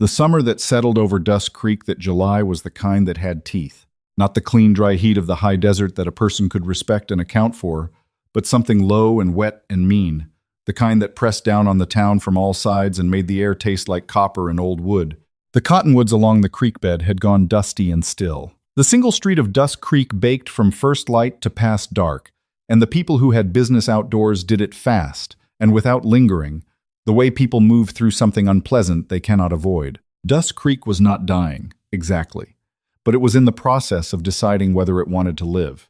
The summer that settled over Dusk Creek that July was the kind that had teeth. Not the clean, dry heat of the high desert that a person could respect and account for, but something low and wet and mean, the kind that pressed down on the town from all sides and made the air taste like copper and old wood. The cottonwoods along the creek bed had gone dusty and still. The single street of Dusk Creek baked from first light to past dark, and the people who had business outdoors did it fast and without lingering, the way people move through something unpleasant they cannot avoid. Dusk Creek was not dying, exactly, but it was in the process of deciding whether it wanted to live.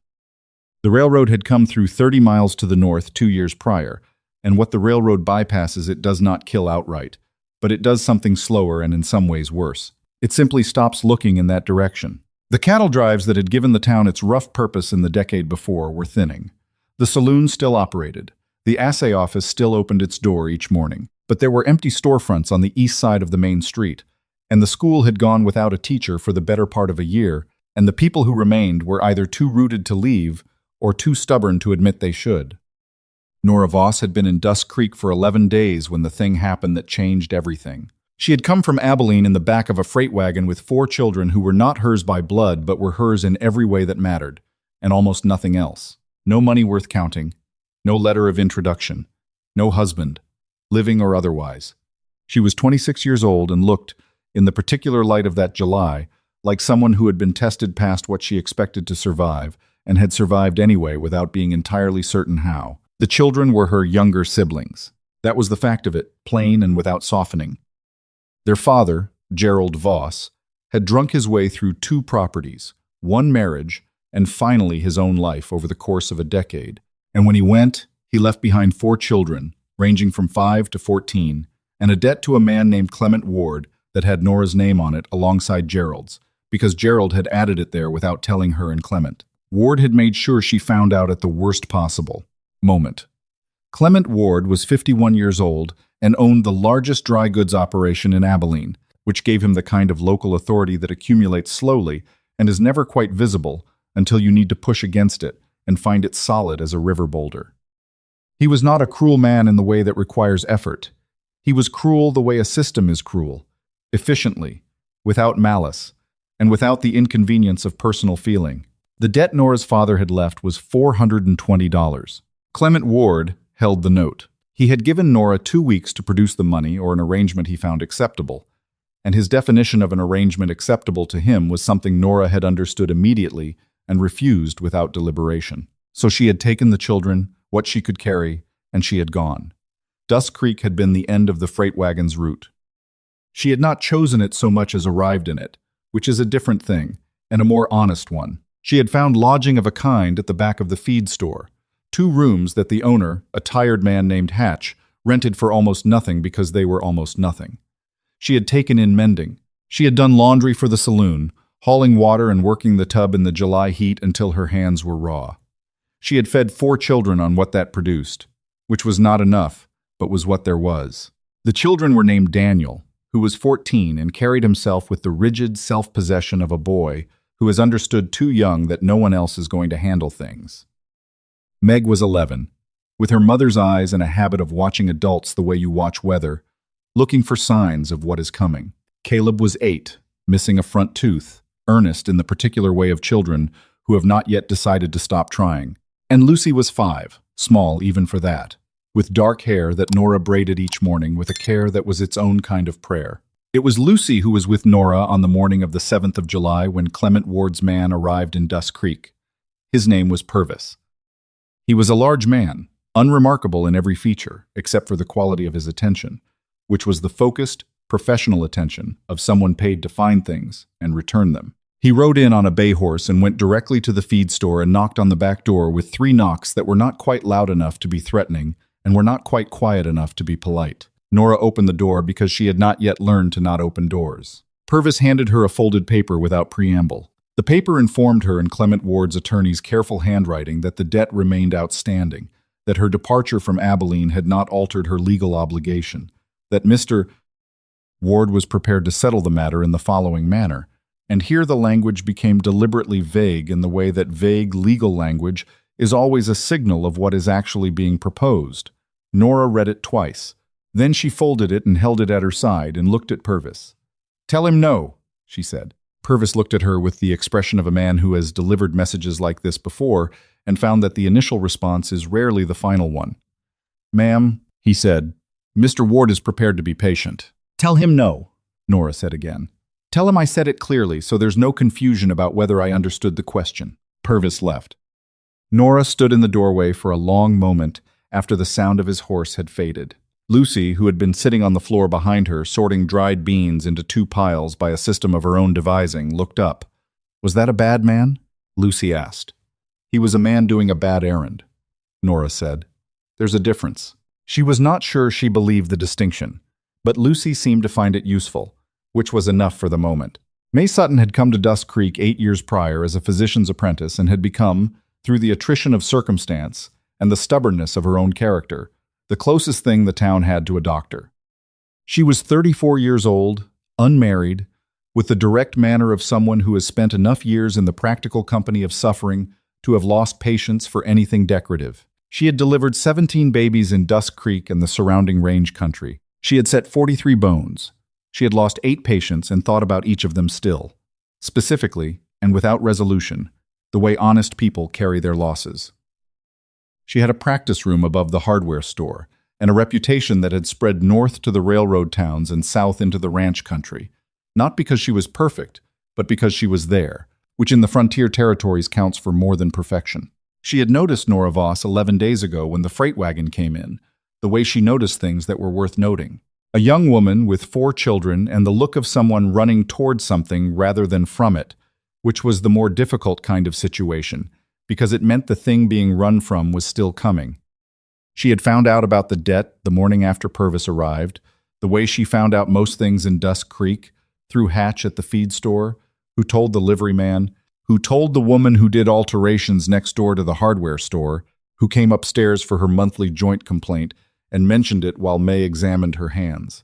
The railroad had come through 30 miles to the north 2 years prior, and what the railroad bypasses it does not kill outright, but it does something slower and in some ways worse. It simply stops looking in that direction. The cattle drives that had given the town its rough purpose in the decade before were thinning. The saloon still operated. The assay office still opened its door each morning, but there were empty storefronts on the east side of the main street, and the school had gone without a teacher for the better part of a year, and the people who remained were either too rooted to leave or too stubborn to admit they should. Nora Voss had been in Dusk Creek for 11 days when the thing happened that changed everything. She had come from Abilene in the back of a freight wagon with 4 children who were not hers by blood but were hers in every way that mattered, and almost nothing else. No money worth counting, no letter of introduction, no husband, living or otherwise. She was 26 years old and looked, in the particular light of that July, like someone who had been tested past what she expected to survive, and had survived anyway without being entirely certain how. The children were her younger siblings. That was the fact of it, plain and without softening. Their father, Gerald Voss, had drunk his way through 2 properties, 1 marriage, and finally his own life over the course of a decade. And when he went, he left behind 4 children, ranging from 5 to 14, and a debt to a man named Clement Ward that had Nora's name on it alongside Gerald's, because Gerald had added it there without telling her and Clement. Ward had made sure she found out at the worst possible moment. Clement Ward was 51 years old and owned the largest dry goods operation in Abilene, which gave him the kind of local authority that accumulates slowly and is never quite visible until you need to push against it and find it solid as a river boulder. He was not a cruel man in the way that requires effort. He was cruel the way a system is cruel, efficiently, without malice, and without the inconvenience of personal feeling. The debt Nora's father had left was $420. Clement Ward held the note. He had given Nora 2 weeks to produce the money or an arrangement he found acceptable, and his definition of an arrangement acceptable to him was something Nora had understood immediately and refused without deliberation. So she had taken the children, what she could carry, and she had gone. Dusk Creek had been the end of the freight wagon's route. She had not chosen it so much as arrived in it, which is a different thing, and a more honest one. She had found lodging of a kind at the back of the feed store, 2 rooms that the owner, a tired man named Hatch, rented for almost nothing because they were almost nothing. She had taken in mending. She had done laundry for the saloon, hauling water and working the tub in the July heat until her hands were raw. She had fed 4 children on what that produced, which was not enough, but was what there was. The children were named Daniel, who was 14 and carried himself with the rigid self-possession of a boy who has understood too young that no one else is going to handle things. Meg was 11, with her mother's eyes and a habit of watching adults the way you watch weather, looking for signs of what is coming. Caleb was 8, missing a front tooth, earnest in the particular way of children who have not yet decided to stop trying. And Lucy was 5, small even for that, with dark hair that Nora braided each morning with a care that was its own kind of prayer. It was Lucy who was with Nora on the morning of the 7th of July when Clement Ward's man arrived in Dusk Creek. His name was Purvis. He was a large man, unremarkable in every feature, except for the quality of his attention, which was the focused, professional attention of someone paid to find things and return them. He rode in on a bay horse and went directly to the feed store and knocked on the back door with 3 knocks that were not quite loud enough to be threatening and were not quite quiet enough to be polite. Nora opened the door because she had not yet learned to not open doors. Purvis handed her a folded paper without preamble. The paper informed her in Clement Ward's attorney's careful handwriting that the debt remained outstanding, that her departure from Abilene had not altered her legal obligation, that Mr. Ward was prepared to settle the matter in the following manner. And here the language became deliberately vague in the way that vague legal language is always a signal of what is actually being proposed. Nora read it twice. Then she folded it and held it at her side and looked at Purvis. Tell him no, she said. Purvis looked at her with the expression of a man who has delivered messages like this before and found that the initial response is rarely the final one. Ma'am, he said, Mr. Ward is prepared to be patient. Tell him no, Nora said again. Tell him I said it clearly so there's no confusion about whether I understood the question. Purvis left. Nora stood in the doorway for a long moment after the sound of his horse had faded. Lucy, who had been sitting on the floor behind her, sorting dried beans into 2 piles by a system of her own devising, looked up. Was that a bad man? Lucy asked. He was a man doing a bad errand, Nora said. There's a difference. She was not sure she believed the distinction, but Lucy seemed to find it useful, which was enough for the moment. May Sutton had come to Dusk Creek 8 years prior as a physician's apprentice and had become, through the attrition of circumstance and the stubbornness of her own character, the closest thing the town had to a doctor. She was 34 years old, unmarried, with the direct manner of someone who has spent enough years in the practical company of suffering to have lost patience for anything decorative. She had delivered 17 babies in Dusk Creek and the surrounding range country. She had set 43 bones. She had lost 8 patients and thought about each of them still. Specifically, and without resolution, the way honest people carry their losses. She had a practice room above the hardware store, and a reputation that had spread north to the railroad towns and south into the ranch country, not because she was perfect, but because she was there, which in the frontier territories counts for more than perfection. She had noticed Nora Voss 11 days ago when the freight wagon came in, the way she noticed things that were worth noting. A young woman with 4 children and the look of someone running toward something rather than from it, which was the more difficult kind of situation, because it meant the thing being run from was still coming. She had found out about the debt the morning after Purvis arrived, the way she found out most things in Dusk Creek, through Hatch at the feed store, who told the liveryman, who told the woman who did alterations next door to the hardware store, who came upstairs for her monthly joint complaint and mentioned it while May examined her hands.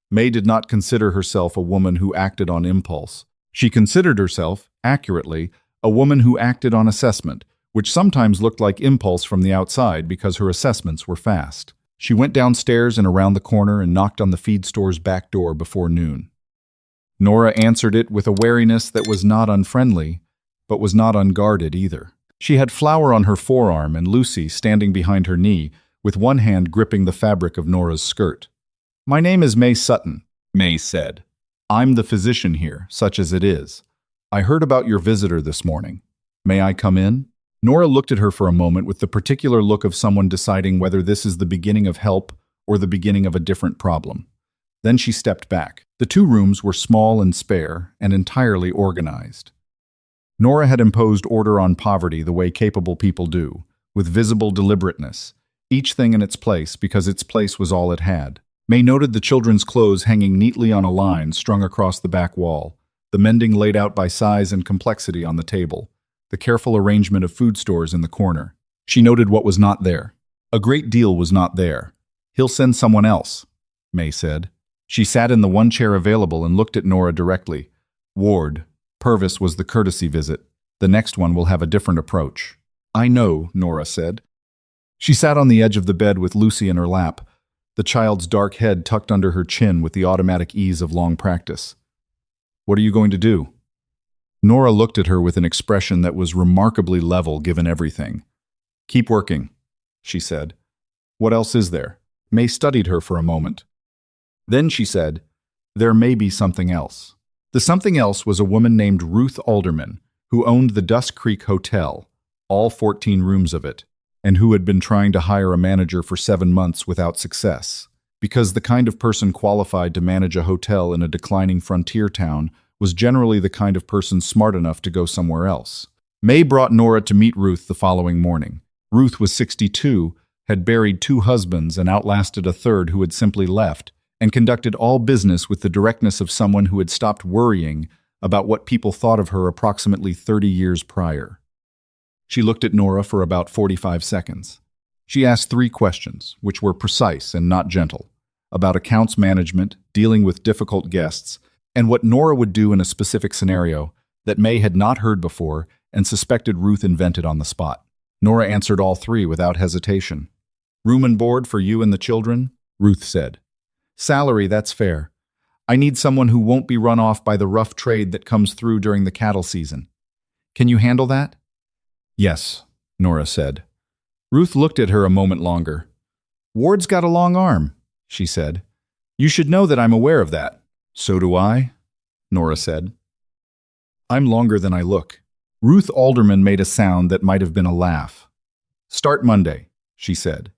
May did not consider herself a woman who acted on impulse. She considered herself, accurately, a woman who acted on assessment, which sometimes looked like impulse from the outside because her assessments were fast. She went downstairs and around the corner and knocked on the feed store's back door before noon. Nora answered it with a wariness that was not unfriendly, but was not unguarded either. She had flour on her forearm and Lucy standing behind her knee, with one hand gripping the fabric of Nora's skirt. "My name is May Sutton," May said. "I'm the physician here, such as it is. I heard about your visitor this morning. May I come in?" Nora looked at her for a moment with the particular look of someone deciding whether this is the beginning of help or the beginning of a different problem. Then she stepped back. The 2 rooms were small and spare and entirely organized. Nora had imposed order on poverty the way capable people do, with visible deliberateness, each thing in its place because its place was all it had. May noted the children's clothes hanging neatly on a line strung across the back wall, the mending laid out by size and complexity on the table, the careful arrangement of food stores in the corner. She noted what was not there. A great deal was not there. "He'll send someone else," May said. She sat in the one chair available and looked at Nora directly. "Ward, Purvis was the courtesy visit. The next one will have a different approach." "I know," Nora said. She sat on the edge of the bed with Lucy in her lap, the child's dark head tucked under her chin with the automatic ease of long practice. "What are you going to do?" Nora looked at her with an expression that was remarkably level given everything. "Keep working," she said. "What else is there?" May studied her for a moment. Then she said, "There may be something else." The something else was a woman named Ruth Alderman, who owned the Dusk Creek Hotel, all 14 rooms of it, and who had been trying to hire a manager for 7 months without success, because the kind of person qualified to manage a hotel in a declining frontier town was generally the kind of person smart enough to go somewhere else. May brought Nora to meet Ruth the following morning. Ruth was 62, had buried 2 husbands and outlasted a third who had simply left, and conducted all business with the directness of someone who had stopped worrying about what people thought of her approximately 30 years prior. She looked at Nora for about 45 seconds. She asked 3 questions, which were precise and not gentle, about accounts management, dealing with difficult guests, and what Nora would do in a specific scenario that May had not heard before and suspected Ruth invented on the spot. Nora answered all 3 without hesitation. "Room and board for you and the children?" Ruth said. "Salary, that's fair. I need someone who won't be run off by the rough trade that comes through during the cattle season. Can you handle that?" "Yes," Nora said. Ruth looked at her a moment longer. "Ward's got a long arm," she said. "You should know that I'm aware of that." "So do I," Nora said. "I'm longer than I look." Ruth Alderman made a sound that might have been a laugh. "Start Monday," she said.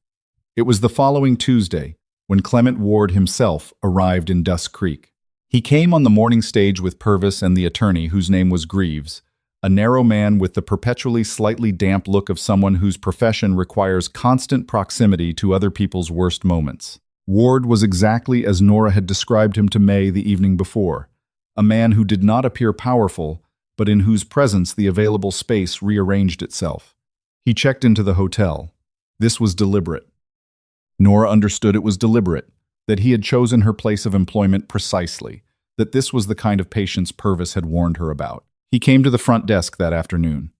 It was the following Tuesday when Clement Ward himself arrived in Dusk Creek. He came on the morning stage with Purvis and the attorney, whose name was Greaves, a narrow man with the perpetually slightly damp look of someone whose profession requires constant proximity to other people's worst moments. Ward was exactly as Nora had described him to May the evening before, a man who did not appear powerful, but in whose presence the available space rearranged itself. He checked into the hotel. This was deliberate. Nora understood it was deliberate, that he had chosen her place of employment precisely, that this was the kind of patience Purvis had warned her about. He came to the front desk that afternoon.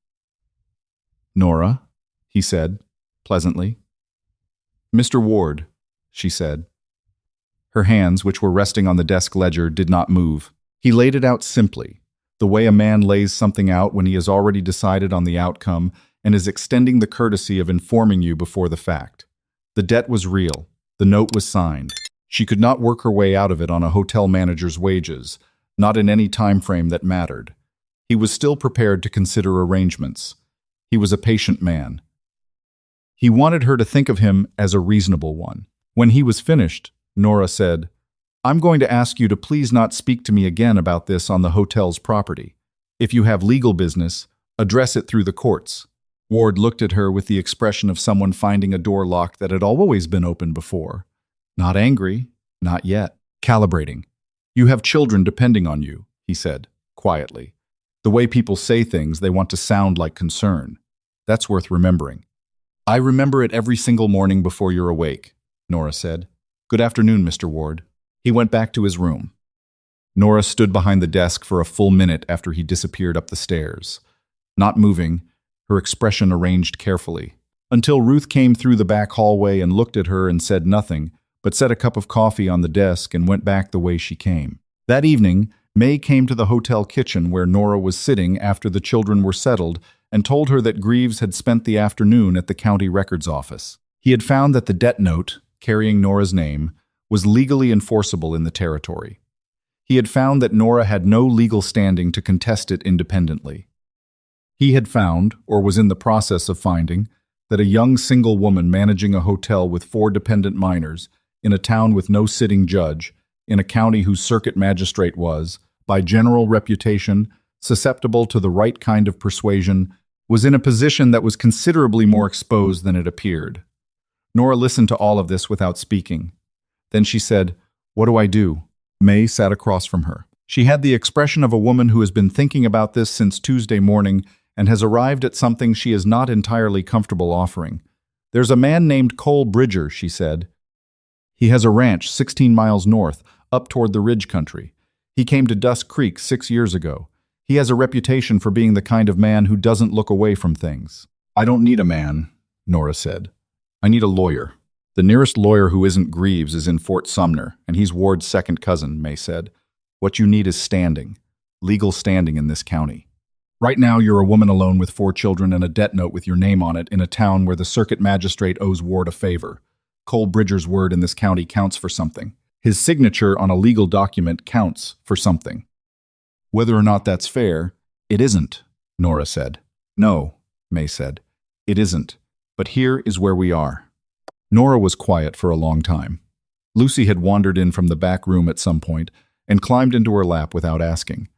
"Nora," he said, pleasantly. "Mr. Ward," she said. Her hands, which were resting on the desk ledger, did not move. He laid it out simply, the way a man lays something out when he has already decided on the outcome and is extending the courtesy of informing you before the fact. The debt was real. The note was signed. She could not work her way out of it on a hotel manager's wages, not in any time frame that mattered. He was still prepared to consider arrangements. He was a patient man. He wanted her to think of him as a reasonable one. When he was finished, Nora said, "I'm going to ask you to please not speak to me again about this on the hotel's property. If you have legal business, address it through the courts." Ward looked at her with the expression of someone finding a door lock that had always been open before. Not angry, not yet. Calibrating. "You have children depending on you," he said, quietly. "The way people say things, they want to sound like concern. That's worth remembering." "I remember it every single morning before you're awake," Nora said. "Good afternoon, Mr. Ward." He went back to his room. Nora stood behind the desk for a full minute after he disappeared up the stairs, not moving, her expression arranged carefully, until Ruth came through the back hallway and looked at her and said nothing, but set a cup of coffee on the desk and went back the way she came. That evening, May came to the hotel kitchen where Nora was sitting after the children were settled and told her that Greaves had spent the afternoon at the county records office. He had found that the debt note, carrying Nora's name, was legally enforceable in the territory. He had found that Nora had no legal standing to contest it independently. He had found, or was in the process of finding, that a young single woman managing a hotel with 4 dependent minors, in a town with no sitting judge, in a county whose circuit magistrate was, by general reputation, susceptible to the right kind of persuasion, was in a position that was considerably more exposed than it appeared. Nora listened to all of this without speaking. Then she said, "What do I do?" May sat across from her. She had the expression of a woman who has been thinking about this since Tuesday morning and has arrived at something she is not entirely comfortable offering. "There's a man named Cole Bridger," she said. "He has a ranch 16 miles north, up toward the ridge country. He came to Dusk Creek 6 years ago. He has a reputation for being the kind of man who doesn't look away from things." "I don't need a man," Nora said. "I need a lawyer. The nearest lawyer who isn't Greaves is in Fort Sumner, and he's Ward's second cousin," May said. "What you need is standing, legal standing in this county. Right now you're a woman alone with 4 children and a debt note with your name on it in a town where the circuit magistrate owes Ward a favor. Cole Bridger's word in this county counts for something. His signature on a legal document counts for something. Whether or not that's fair, it isn't," Nora said. "No," May said. "It isn't. But here is where we are." Nora was quiet for a long time. Lucy had wandered in from the back room at some point and climbed into her lap without asking,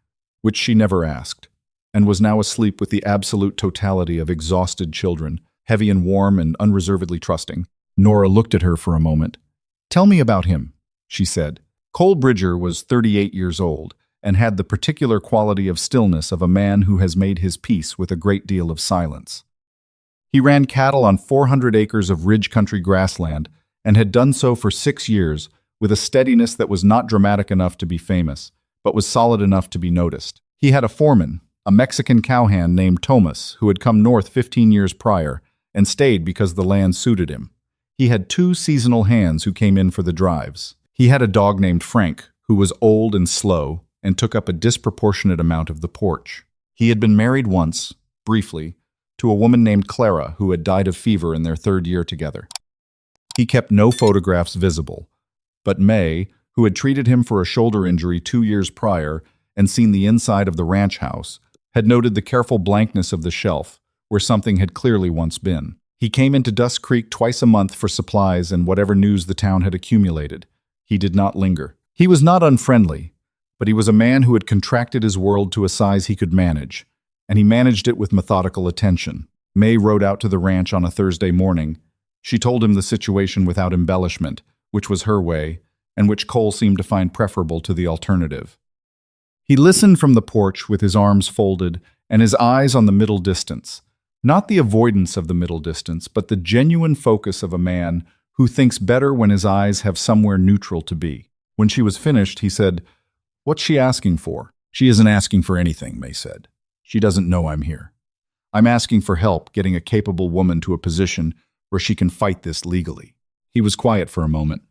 which she never asked, and was now asleep with the absolute totality of exhausted children, heavy and warm and unreservedly trusting. Nora looked at her for a moment. "Tell me about him," she said. Cole Bridger was 38 years old and had the particular quality of stillness of a man who has made his peace with a great deal of silence. He ran cattle on 400 acres of ridge country grassland and had done so for 6 years with a steadiness that was not dramatic enough to be famous, but was solid enough to be noticed. He had a foreman, a Mexican cowhand named Thomas, who had come north 15 years prior and stayed because the land suited him. He had 2 seasonal hands who came in for the drives. He had a dog named Frank, who was old and slow and took up a disproportionate amount of the porch. He had been married once, briefly, to a woman named Clara who had died of fever in their third year together. He kept no photographs visible, but May, who had treated him for a shoulder injury 2 years prior and seen the inside of the ranch house, had noted the careful blankness of the shelf, where something had clearly once been. He came into Dusk Creek twice a month for supplies and whatever news the town had accumulated. He did not linger. He was not unfriendly, but he was a man who had contracted his world to a size he could manage, and he managed it with methodical attention. May rode out to the ranch on a Thursday morning. She told him the situation without embellishment, which was her way, and which Cole seemed to find preferable to the alternative. He listened from the porch with his arms folded and his eyes on the middle distance. Not the avoidance of the middle distance, but the genuine focus of a man who thinks better when his eyes have somewhere neutral to be. When she was finished, he said, "What's she asking for?" "She isn't asking for anything," May said. "She doesn't know I'm here. I'm asking for help getting a capable woman to a position where she can fight this legally." He was quiet for a moment.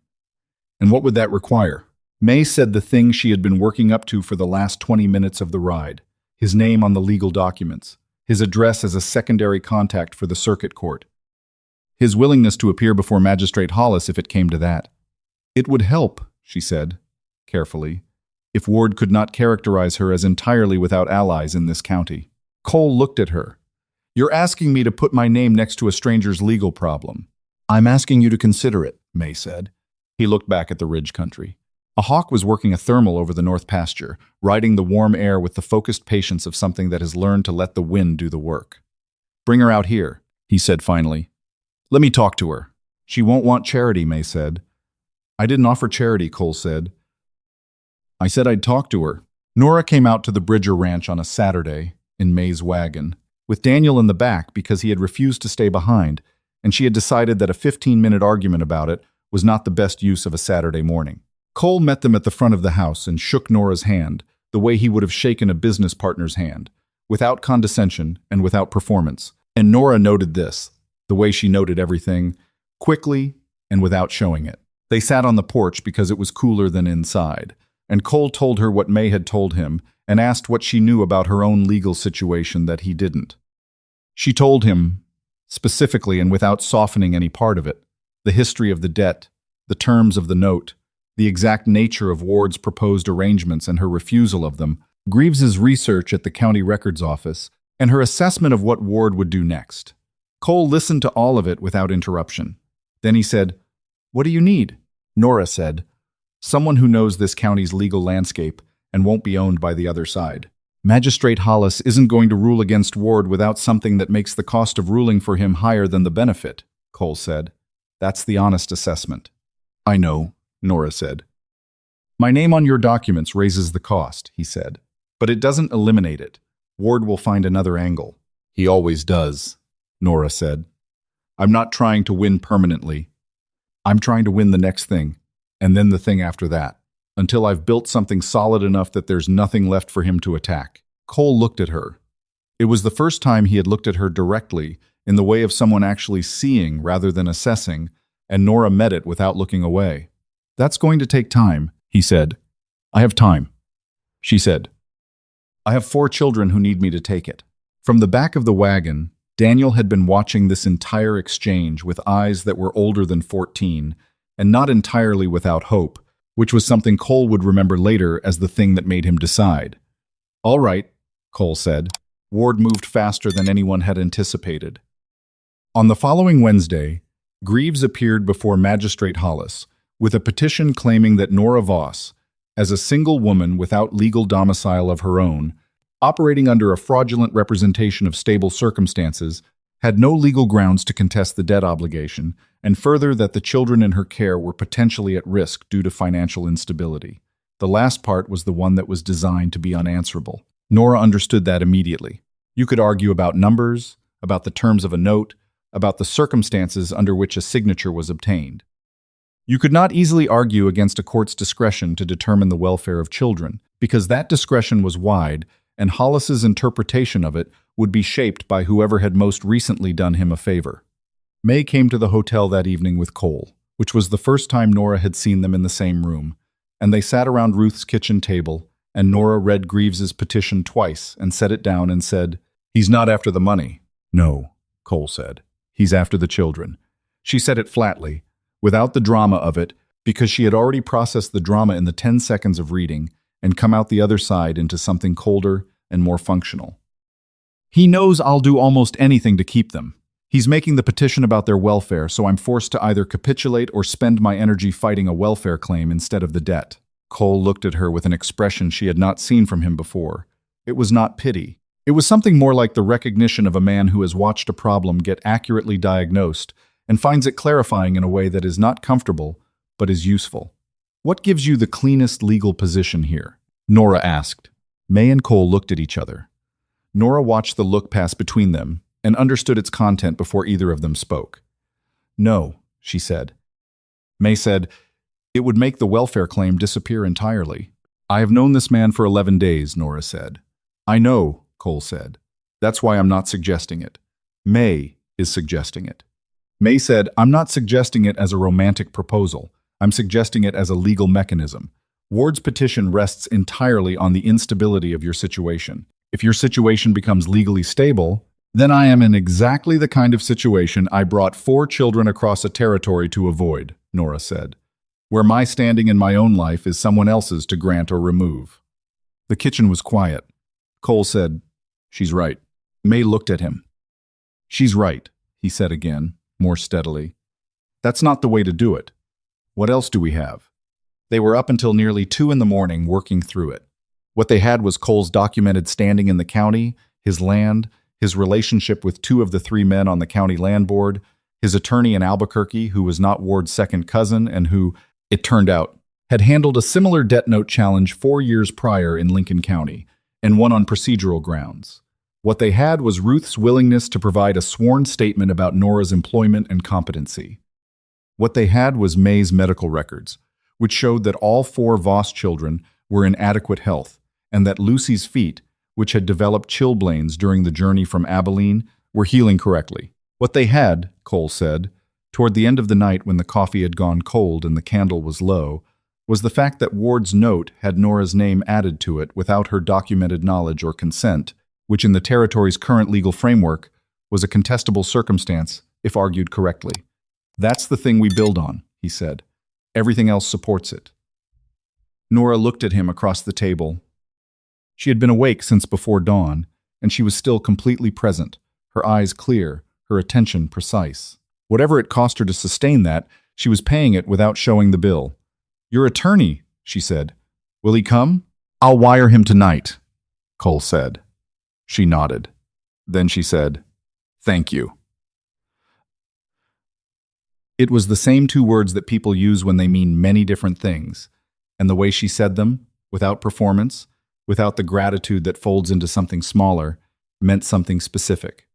"And what would that require?" May said the thing she had been working up to for the last 20 minutes of the ride. His name on the legal documents. His address as a secondary contact for the circuit court. His willingness to appear before Magistrate Hollis if it came to that. "It would help," she said, carefully, "if Ward could not characterize her as entirely without allies in this county." Cole looked at her. "You're asking me to put my name next to a stranger's legal problem." "I'm asking you to consider it," May said. He looked back at the ridge country. A hawk was working a thermal over the north pasture, riding the warm air with the focused patience of something that has learned to let the wind do the work. "Bring her out here," he said finally. "Let me talk to her." "She won't want charity," May said. "I didn't offer charity," Cole said. "I said I'd talk to her." Nora came out to the Bridger Ranch on a Saturday, in May's wagon, with Daniel in the back because he had refused to stay behind, and she had decided that a 15-minute argument about it was not the best use of a Saturday morning. Cole met them at the front of the house and shook Nora's hand, the way he would have shaken a business partner's hand, without condescension and without performance. And Nora noted this, the way she noted everything, quickly and without showing it. They sat on the porch because it was cooler than inside, and Cole told her what May had told him and asked what she knew about her own legal situation that he didn't. She told him, specifically and without softening any part of it, the history of the debt, the terms of the note, the exact nature of Ward's proposed arrangements and her refusal of them, Greaves's research at the county records office, and her assessment of what Ward would do next. Cole listened to all of it without interruption. Then he said, "What do you need?" Nora said, "Someone who knows this county's legal landscape and won't be owned by the other side. Magistrate Hollis isn't going to rule against Ward without something that makes the cost of ruling for him higher than the benefit," Cole said. "That's the honest assessment." "I know," Nora said. "My name on your documents raises the cost," he said. "But it doesn't eliminate it. Ward will find another angle." "He always does," Nora said. "I'm not trying to win permanently. I'm trying to win the next thing, and then the thing after that, until I've built something solid enough that there's nothing left for him to attack." Cole looked at her. It was the first time he had looked at her directly, in the way of someone actually seeing rather than assessing, and Nora met it without looking away. "That's going to take time," he said. "I have time," she said. "I have 4 children who need me to take it." From the back of the wagon, Daniel had been watching this entire exchange with eyes that were older than 14, and not entirely without hope, which was something Cole would remember later as the thing that made him decide. "All right," Cole said. Ward moved faster than anyone had anticipated. On the following Wednesday, Greaves appeared before Magistrate Hollis with a petition claiming that Nora Voss, as a single woman without legal domicile of her own, operating under a fraudulent representation of stable circumstances, had no legal grounds to contest the debt obligation, and further that the children in her care were potentially at risk due to financial instability. The last part was the one that was designed to be unanswerable. Nora understood that immediately. You could argue about numbers, about the terms of a note, about the circumstances under which a signature was obtained. You could not easily argue against a court's discretion to determine the welfare of children, because that discretion was wide, and Hollis's interpretation of it would be shaped by whoever had most recently done him a favor. May came to the hotel that evening with Cole, which was the first time Nora had seen them in the same room, and they sat around Ruth's kitchen table, and Nora read Greaves's petition twice and set it down and said, "He's not after the money." "No," Cole said. "He's after the children." She said it flatly, without the drama of it, because she had already processed the drama in the 10 seconds of reading and come out the other side into something colder and more functional. "He knows I'll do almost anything to keep them. He's making the petition about their welfare, so I'm forced to either capitulate or spend my energy fighting a welfare claim instead of the debt." Cole looked at her with an expression she had not seen from him before. It was not pity. It was something more like the recognition of a man who has watched a problem get accurately diagnosed and finds it clarifying in a way that is not comfortable, but is useful. "What gives you the cleanest legal position here?" Nora asked. May and Cole looked at each other. Nora watched the look pass between them and understood its content before either of them spoke. "No," she said. May said, "It would make the welfare claim disappear entirely." "I have known this man for 11 days, Nora said. "I know," Cole said. "That's why I'm not suggesting it. May is suggesting it." May said, "I'm not suggesting it as a romantic proposal. I'm suggesting it as a legal mechanism. Ward's petition rests entirely on the instability of your situation. If your situation becomes legally stable, then I am in exactly the kind of situation I brought 4 children across a territory to avoid," Nora said, "where my standing in my own life is someone else's to grant or remove." The kitchen was quiet. Cole said, "She's right." May looked at him. "She's right," he said again, more steadily. "That's not the way to do it. What else do we have?" They were up until nearly 2 in the morning working through it. What they had was Cole's documented standing in the county, his land, his relationship with 2 of the 3 men on the county land board, his attorney in Albuquerque, who was not Ward's second cousin and who, it turned out, had handled a similar debt note challenge 4 years prior in Lincoln County, and won on procedural grounds. What they had was Ruth's willingness to provide a sworn statement about Nora's employment and competency. What they had was May's medical records, which showed that all 4 Voss children were in adequate health, and that Lucy's feet, which had developed chilblains during the journey from Abilene, were healing correctly. What they had, Cole said, toward the end of the night when the coffee had gone cold and the candle was low, was the fact that Ward's note had Nora's name added to it without her documented knowledge or consent, which in the territory's current legal framework was a contestable circumstance if argued correctly. "That's the thing we build on," he said. "Everything else supports it." Nora looked at him across the table. She had been awake since before dawn, and she was still completely present, her eyes clear, her attention precise. Whatever it cost her to sustain that, she was paying it without showing the bill. "Your attorney," she said. "Will he come?" "I'll wire him tonight," Cole said. She nodded. Then she said, "Thank you." It was the same 2 words that people use when they mean many different things, and the way she said them, without performance, without the gratitude that folds into something smaller, meant something specific.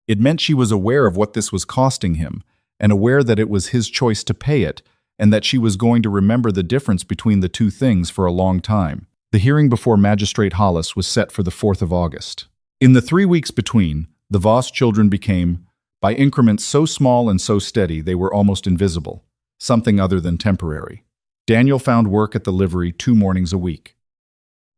It meant she was aware of what this was costing him, and aware that it was his choice to pay it, and that she was going to remember the difference between the 2 things for a long time. The hearing before Magistrate Hollis was set for the 4th of August. In the 3 weeks between, the Voss children became, by increments so small and so steady they were almost invisible, something other than temporary. Daniel found work at the livery 2 mornings a week.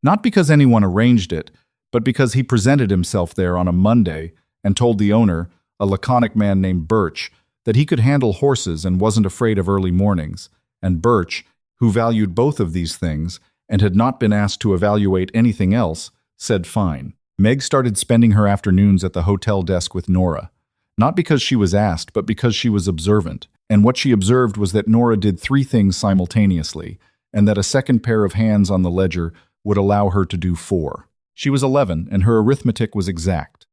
Not because anyone arranged it, but because he presented himself there on a Monday and told the owner, a laconic man named Birch, that he could handle horses and wasn't afraid of early mornings, and Birch, who valued both of these things and had not been asked to evaluate anything else, said fine. Meg started spending her afternoons at the hotel desk with Nora, not because she was asked, but because she was observant, and what she observed was that Nora did 3 things simultaneously, and that a second pair of hands on the ledger would allow her to do 4. She was 11, and her arithmetic was exact.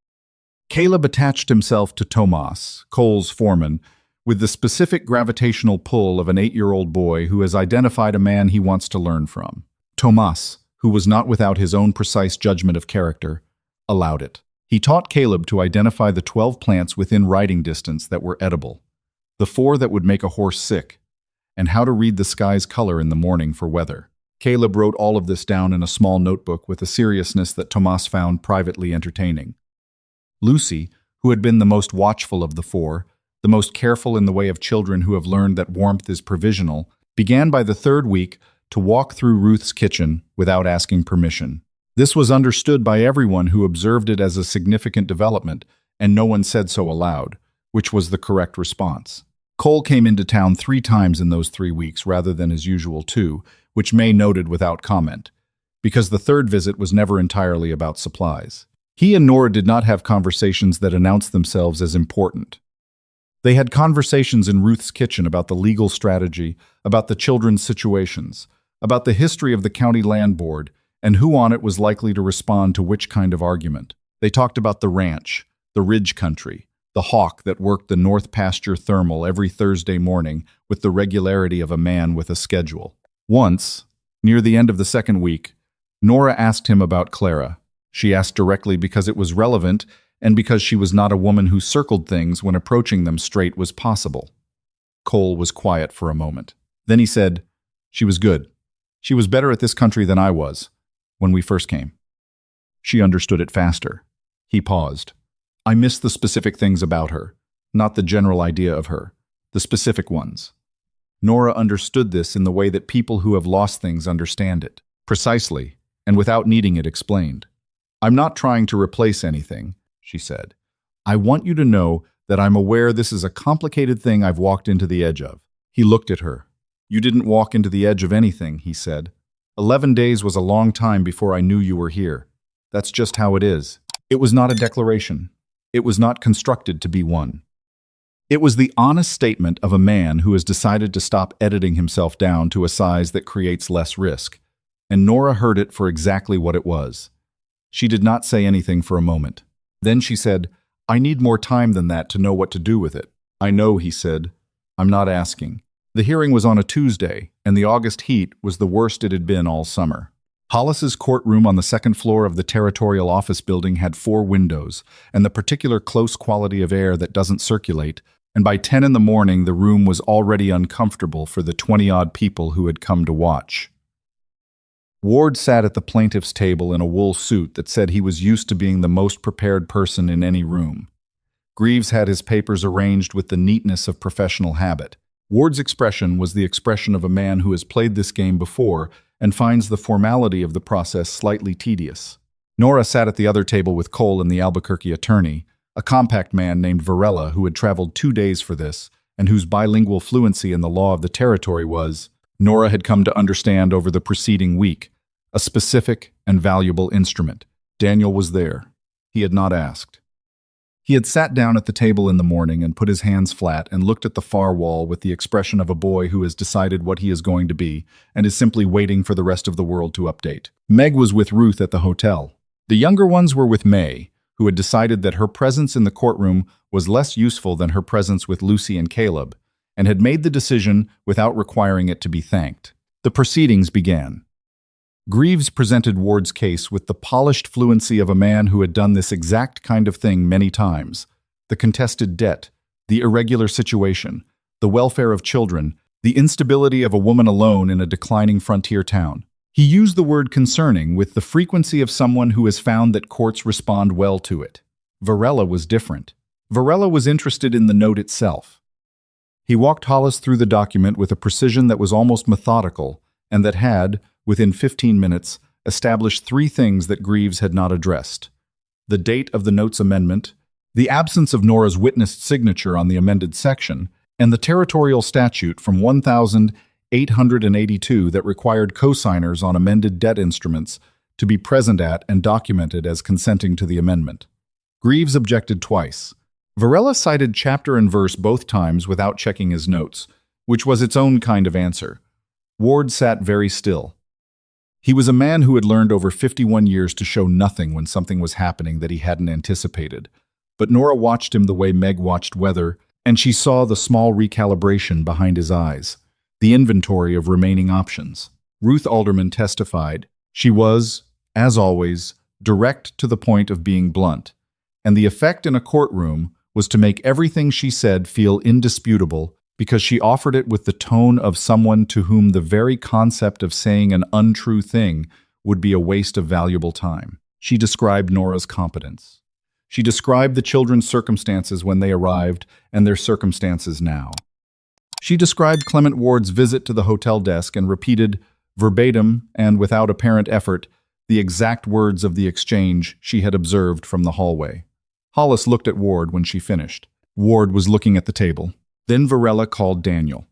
Caleb attached himself to Tomas, Cole's foreman, with the specific gravitational pull of an 8-year-old boy who has identified a man he wants to learn from. Tomas, who was not without his own precise judgment of character, allowed it. He taught Caleb to identify the 12 plants within riding distance that were edible, the 4 that would make a horse sick, and how to read the sky's color in the morning for weather. Caleb wrote all of this down in a small notebook with a seriousness that Tomas found privately entertaining. Lucy, who had been the most watchful of the 4, the most careful in the way of children who have learned that warmth is provisional, began by the 3rd week to walk through Ruth's kitchen without asking permission. This was understood by everyone who observed it as a significant development, and no one said so aloud, which was the correct response. Cole came into town 3 times in those 3 weeks rather than his usual 2, which May noted without comment, because the third visit was never entirely about supplies. He and Nora did not have conversations that announced themselves as important. They had conversations in Ruth's kitchen about the legal strategy, about the children's situations, about the history of the county land board, and who on it was likely to respond to which kind of argument. They talked about the ranch, the ridge country, the hawk that worked the North Pasture thermal every Thursday morning with the regularity of a man with a schedule. Once, near the end of the second week, Nora asked him about Clara. She asked directly because it was relevant and because she was not a woman who circled things when approaching them straight was possible. Cole was quiet for a moment. Then he said, "She was good. She was better at this country than I was when we first came." She understood it faster. He paused. "I miss the specific things about her, not the general idea of her, the specific ones." Nora understood this in the way that people who have lost things understand it, precisely, and without needing it explained. "I'm not trying to replace anything," she said. "I want you to know that I'm aware this is a complicated thing I've walked into the edge of." He looked at her. "You didn't walk into the edge of anything," he said. 11 days was a long time before I knew you were here. That's just how it is. It was not a declaration. It was not constructed to be one. It was the honest statement of a man who has decided to stop editing himself down to a size that creates less risk. And Nora heard it for exactly what it was. She did not say anything for a moment. Then she said, "I need more time than that to know what to do with it." "I know," he said. "I'm not asking." The hearing was on a Tuesday, and the August heat was the worst it had been all summer. Hollis's courtroom on the second floor of the territorial office building had 4 windows, and the particular close quality of air that doesn't circulate, and by 10 in the morning the room was already uncomfortable for the 20-odd people who had come to watch. Ward sat at the plaintiff's table in a wool suit that said he was used to being the most prepared person in any room. Greaves had his papers arranged with the neatness of professional habit. Ward's expression was the expression of a man who has played this game before and finds the formality of the process slightly tedious. Nora sat at the other table with Cole and the Albuquerque attorney, a compact man named Varela who had traveled 2 days for this and whose bilingual fluency in the law of the territory was, Nora had come to understand over the preceding week, a specific and valuable instrument. Daniel was there. He had not asked. He had sat down at the table in the morning and put his hands flat and looked at the far wall with the expression of a boy who has decided what he is going to be and is simply waiting for the rest of the world to update. Meg was with Ruth at the hotel. The younger ones were with May, who had decided that her presence in the courtroom was less useful than her presence with Lucy and Caleb, and had made the decision without requiring it to be thanked. The proceedings began. Greaves presented Ward's case with the polished fluency of a man who had done this exact kind of thing many times. The contested debt, the irregular situation, the welfare of children, the instability of a woman alone in a declining frontier town. He used the word concerning with the frequency of someone who has found that courts respond well to it. Varela was different. Varela was interested in the note itself. He walked Hollis through the document with a precision that was almost methodical and that had, within 15 minutes, established 3 things that Greaves had not addressed: the date of the note's amendment, the absence of Nora's witnessed signature on the amended section, and the territorial statute from 1882 that required cosigners on amended debt instruments to be present at and documented as consenting to the amendment. Greaves objected twice. Varela cited chapter and verse both times without checking his notes, which was its own kind of answer. Ward sat very still. He was a man who had learned over 51 years to show nothing when something was happening that he hadn't anticipated. But Nora watched him the way Meg watched weather, and she saw the small recalibration behind his eyes, the inventory of remaining options. Ruth Alderman testified. She was, as always, direct to the point of being blunt, and the effect in a courtroom was to make everything she said feel indisputable because she offered it with the tone of someone to whom the very concept of saying an untrue thing would be a waste of valuable time. She described Nora's competence. She described the children's circumstances when they arrived and their circumstances now. She described Clement Ward's visit to the hotel desk and repeated, verbatim and without apparent effort, the exact words of the exchange she had observed from the hallway. Hollis looked at Ward when she finished. Ward was looking at the table. Then Varela called Daniel.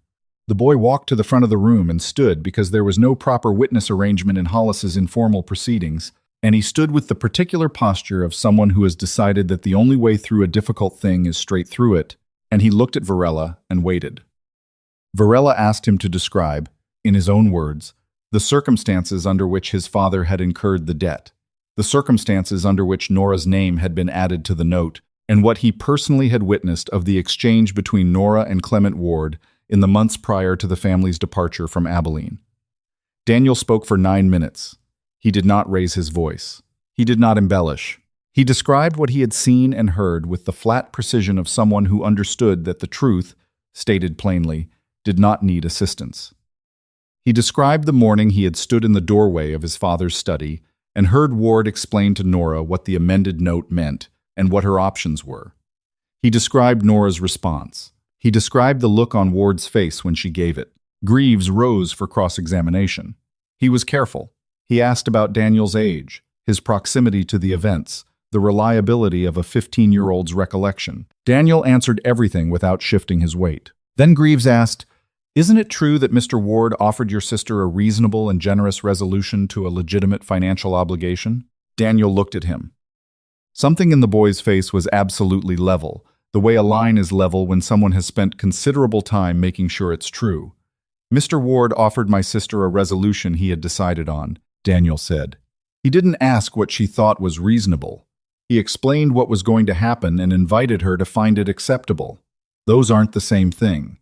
The boy walked to the front of the room and stood because there was no proper witness arrangement in Hollis's informal proceedings, and he stood with the particular posture of someone who has decided that the only way through a difficult thing is straight through it, and he looked at Varela and waited. Varela asked him to describe, in his own words, the circumstances under which his father had incurred the debt, the circumstances under which Nora's name had been added to the note, and what he personally had witnessed of the exchange between Nora and Clement Ward in the months prior to the family's departure from Abilene. Daniel spoke for 9 minutes. He did not raise his voice. He did not embellish. He described what he had seen and heard with the flat precision of someone who understood that the truth, stated plainly, did not need assistance. He described the morning he had stood in the doorway of his father's study and heard Ward explain to Nora what the amended note meant and what her options were. He described Nora's response. He described the look on Ward's face when she gave it. Greaves rose for cross-examination. He was careful. He asked about Daniel's age, his proximity to the events, the reliability of a 15-year-old's recollection. Daniel answered everything without shifting his weight. Then Greaves asked, "Isn't it true that Mr. Ward offered your sister a reasonable and generous resolution to a legitimate financial obligation?" Daniel looked at him. Something in the boy's face was absolutely level, the way a line is level when someone has spent considerable time making sure it's true. "Mr. Ward offered my sister a resolution he had decided on," Daniel said. "He didn't ask what she thought was reasonable. He explained what was going to happen and invited her to find it acceptable. Those aren't the same thing."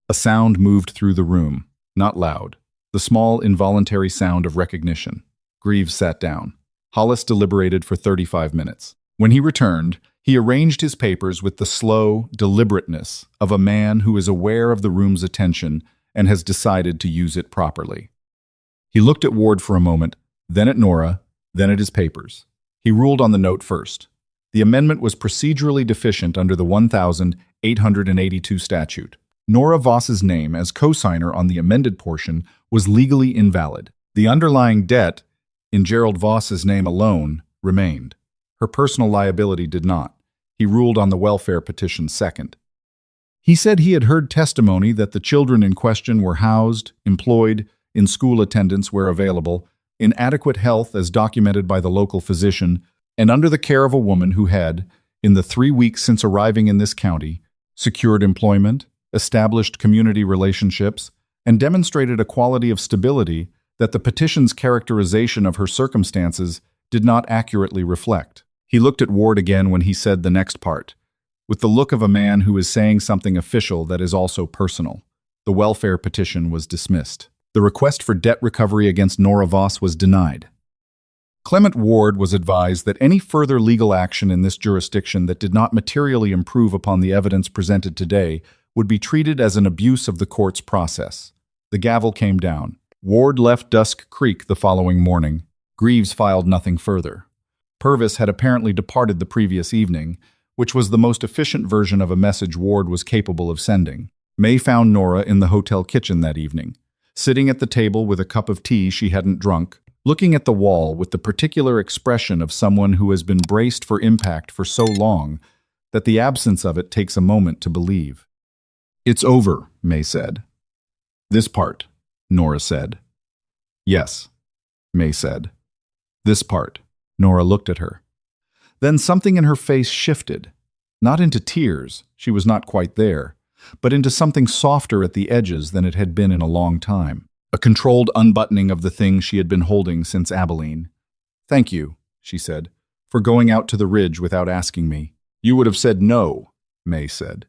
A sound moved through the room, not loud, the small, involuntary sound of recognition. Greaves sat down. Hollis deliberated for 35 minutes. When he returned, he arranged his papers with the slow deliberateness of a man who is aware of the room's attention and has decided to use it properly. He looked at Ward for a moment, then at Nora, then at his papers. He ruled on the note first. The amendment was procedurally deficient under the 1882 statute. Nora Voss's name as co-signer on the amended portion was legally invalid. The underlying debt, in Gerald Voss's name alone, remained. Her personal liability did not. He ruled on the welfare petition second. He said he had heard testimony that the children in question were housed, employed, in school attendance where available, in adequate health as documented by the local physician, and under the care of a woman who had, in the 3 weeks since arriving in this county, secured employment, established community relationships, and demonstrated a quality of stability that the petition's characterization of her circumstances did not accurately reflect. He looked at Ward again when he said the next part, with the look of a man who is saying something official that is also personal. The welfare petition was dismissed. The request for debt recovery against Nora Voss was denied. Clement Ward was advised that any further legal action in this jurisdiction that did not materially improve upon the evidence presented today would be treated as an abuse of the court's process. The gavel came down. Ward left Dusk Creek the following morning. Greaves filed nothing further. Purvis had apparently departed the previous evening, which was the most efficient version of a message Ward was capable of sending. May found Nora in the hotel kitchen that evening, sitting at the table with a cup of tea she hadn't drunk, looking at the wall with the particular expression of someone who has been braced for impact for so long that the absence of it takes a moment to believe. "It's over," May said. "This part," Nora said. "Yes," May said. "This part." Nora looked at her. Then something in her face shifted, not into tears, she was not quite there, but into something softer at the edges than it had been in a long time. A controlled unbuttoning of the thing she had been holding since Abilene. "Thank you," she said, "for going out to the ridge without asking me." "You would have said no," May said.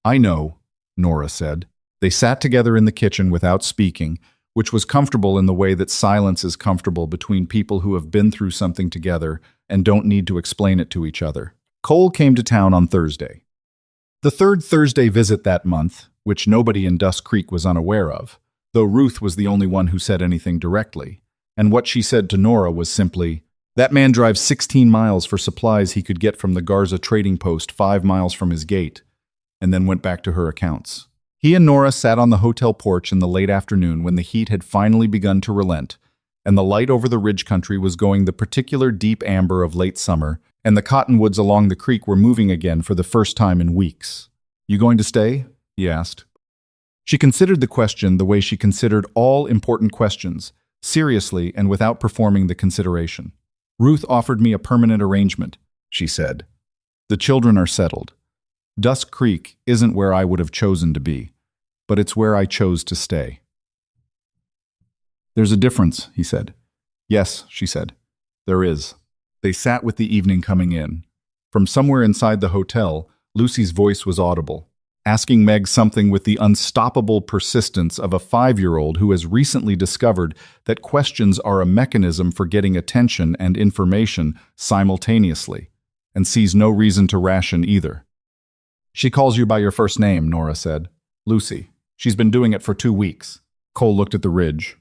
"I know," Nora said. They sat together in the kitchen without speaking, which was comfortable in the way that silence is comfortable between people who have been through something together and don't need to explain it to each other. Cole came to town on Thursday. The third Thursday visit that month, which nobody in Dusk Creek was unaware of, though Ruth was the only one who said anything directly, and what she said to Nora was simply, "That man drives 16 miles for supplies he could get from the Garza trading post 5 miles from his gate," and then went back to her accounts. He and Nora sat on the hotel porch in the late afternoon when the heat had finally begun to relent, and the light over the ridge country was going the particular deep amber of late summer, and the cottonwoods along the creek were moving again for the first time in weeks. "You going to stay?" he asked. She considered the question the way she considered all important questions, seriously and without performing the consideration. "Ruth offered me a permanent arrangement," she said. "The children are settled. Dusk Creek isn't where I would have chosen to be, but it's where I chose to stay." "There's a difference," he said. "Yes," she said. "There is." They sat with the evening coming in. From somewhere inside the hotel, Lucy's voice was audible, asking Meg something with the unstoppable persistence of a 5-year-old who has recently discovered that questions are a mechanism for getting attention and information simultaneously, and sees no reason to ration either. "She calls you by your first name," Nora said. "Lucy. She's been doing it for 2 weeks." Cole looked at the ridge.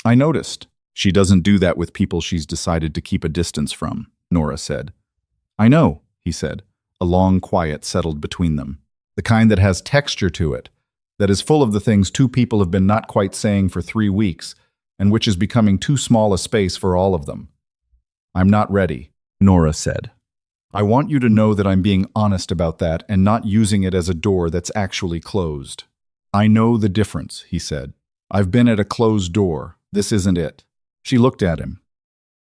"I noticed. She doesn't do that with people she's decided to keep a distance from," Nora said. "I know," he said. A long quiet settled between them. The kind that has texture to it, that is full of the things two people have been not quite saying for 3 weeks, and which is becoming too small a space for all of them. "I'm not ready," Nora said. "I want you to know that I'm being honest about that and not using it as a door that's actually closed." "I know the difference," he said. "I've been at a closed door. This isn't it." She looked at him.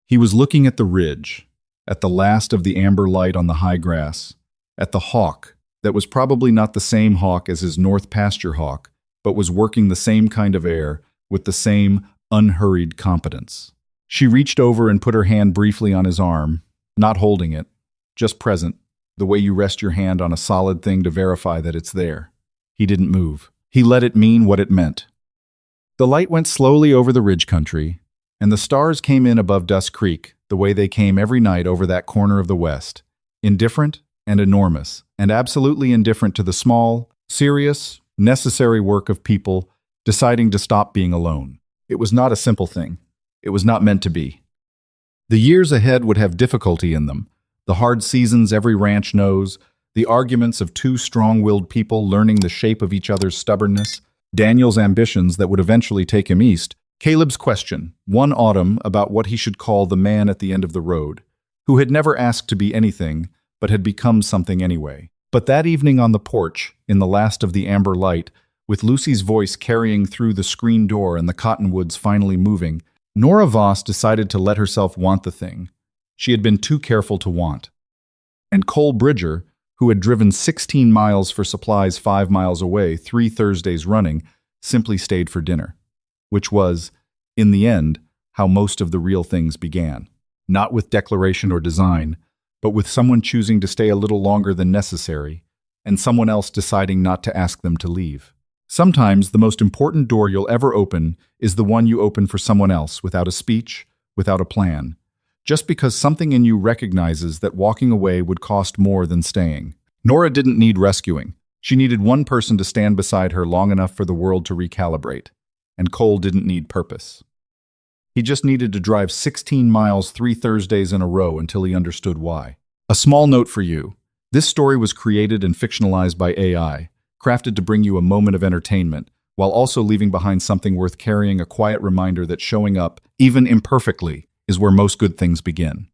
He was looking at the ridge, at the last of the amber light on the high grass, at the hawk that was probably not the same hawk as his north pasture hawk, but was working the same kind of air with the same unhurried competence. She reached over and put her hand briefly on his arm, not holding it, just present, the way you rest your hand on a solid thing to verify that it's there. He didn't move. He let it mean what it meant. The light went slowly over the ridge country, and the stars came in above Dusk Creek the way they came every night over that corner of the west, indifferent and enormous, and absolutely indifferent to the small, serious, necessary work of people deciding to stop being alone. It was not a simple thing. It was not meant to be. The years ahead would have difficulty in them, the hard seasons every ranch knows, the arguments of two strong-willed people learning the shape of each other's stubbornness, Daniel's ambitions that would eventually take him east, Caleb's question, one autumn, about what he should call the man at the end of the road, who had never asked to be anything, but had become something anyway. But that evening on the porch, in the last of the amber light, with Lucy's voice carrying through the screen door and the cottonwoods finally moving, Nora Voss decided to let herself want the thing she had been too careful to want. And Cole Bridger, who had driven 16 miles for supplies 5 miles away 3 Thursdays running, simply stayed for dinner, which was, in the end, how most of the real things began. Not with declaration or design, but with someone choosing to stay a little longer than necessary, and someone else deciding not to ask them to leave. Sometimes the most important door you'll ever open is the one you open for someone else without a speech, without a plan, just because something in you recognizes that walking away would cost more than staying. Nora didn't need rescuing. She needed one person to stand beside her long enough for the world to recalibrate. And Cole didn't need purpose. He just needed to drive 16 miles 3 Thursdays in a row until he understood why. A small note for you. This story was created and fictionalized by AI, crafted to bring you a moment of entertainment, while also leaving behind something worth carrying, a quiet reminder that showing up, even imperfectly, is where most good things begin.